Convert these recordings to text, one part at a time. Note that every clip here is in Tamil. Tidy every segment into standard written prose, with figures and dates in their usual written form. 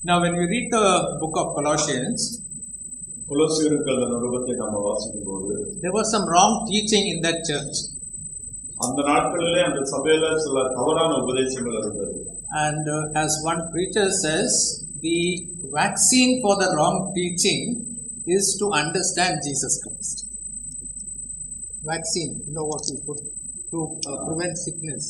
Now, when we read the book of Colossians, there was some wrong teaching in that church. And as one preacher says, the vaccine for the wrong teaching is to understand Jesus Christ. Vaccine, you know what you put to prevent sickness.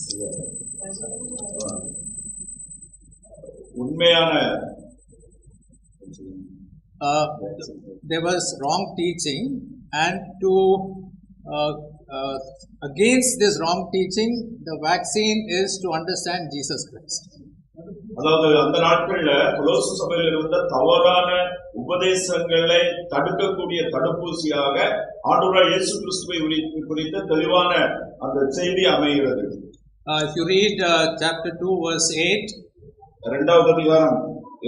There was wrong teaching, and to against this wrong teaching, the vaccine is to understand Jesus Christ. அதாவது அந்த நாட்கள்ல கொலோசு சபையில் இருந்த தவறான உபதேசங்களை தடுக்கக்கூடிய தடுப்பூசியாக ஆண்டவராகிய இயேசு கிறிஸ்துவை குறித்த தெளிவான அந்த செய்தி அமைகிறது. If you read chapter 2 verse 8, இரண்டாவது அதிகாரம்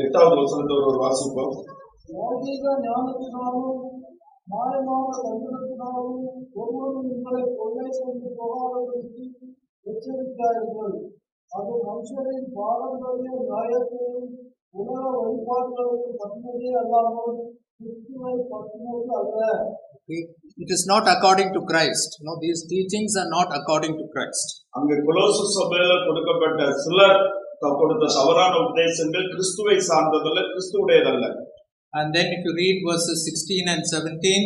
8வது வசனத்தை ஒரு வாசிப்போம். ஆதிக ஞானத்தினாலும் மாயமான தந்திரத்தினாலும் ஒருவரும் உங்களை கொள்ளை கொண்டு போகாதபடிக்கு எச்சரிக்கையாயிருங்கள். அது மனுஷரின் பாரம்பரிய நியாயத்தையும் உலக வழிபாடுகளையும் பற்றினதே அல்லாமல் கிறிஸ்துவை பற்றினது அல்ல. It is not according to Christ. No, these teachings are not according to Christ. அங்கே கொலோசு சபையில கொடுக்கப்பட்ட சிலர் கொடுத்த தவறான உபதேசங்கள் கிறிஸ்துவை சார்ந்ததல்ல, கிறிஸ்துவுடையதல்ல. And then if you read verses 16 and 17,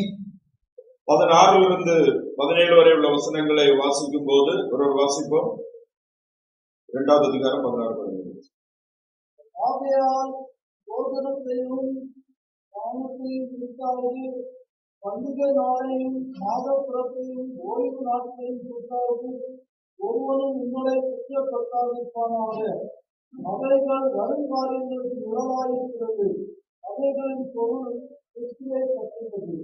16 இருந்து 17 வரை உள்ள வசனங்களை வாசிக்கும் போது ஒரு வாசிப்போம். இரண்டாவது அதிகாரம் 16. ஆகையால் போதனத்தையும் ஞானத்தையும் குறித்தாவது, பண்டிகை நாளையும் மாத பிறப்பையும் ஓய்வு நாட்களையும் குறித்தாவது ஒருவனும் உங்களை குற்றப்படுத்தாதிருப்பானாக. அவைகள் வரும் காரியங்களுக்கு நிழலாயிருக்கிறது. அவைகளின் பொருள் கிறிஸ்துவை பற்றினது.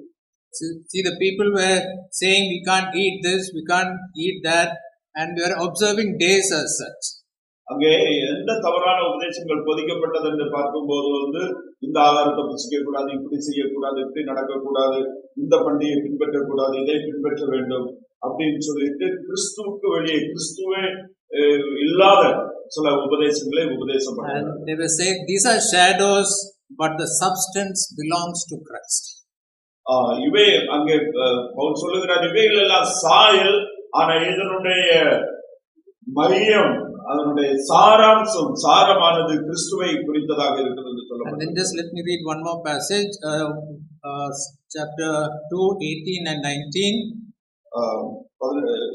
See, the people were saying we can't eat this, we can't eat that, and we are observing days as such. அங்கே எந்த தவறான உபதேசங்கள் போதிக்கப்பட்டது என்று பார்க்கும்போது இந்த ஆகாரத்தை புசிக்க கூடாது, இப்படி செய்யக்கூடாது, இப்படி நடக்கக்கூடாது, இந்த பண்டிகையை பின்பற்றக்கூடாது, இதை பின்பற்ற வேண்டும் அப்படின்னு சொல்லிட்டு கிறிஸ்துவுக்கு வெளியே கிறிஸ்துவே இல்லாத சில உபதேசங்களை உபதேசம் பண்ணாங்க. They were saying these are shadows, but the substance belongs to Christ. இவை அங்கே பவுல் சொல்லுகிறார், இவைகள் எல்லாம் சாயல், ஆனா இதனுடைய மையம், அதனுடைய சாராம்சம், சாரமானது கிறிஸ்துவை குறித்ததாக இருக்கிறது என்று சொல்லப்படுகிறது. And then just let me read one more passage, chapter 2, 18 and 19.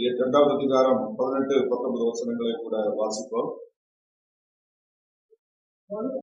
இரண்டாவது அதிகாரம் 18, 19 வசனங்களை கூட வாசிப்போம்.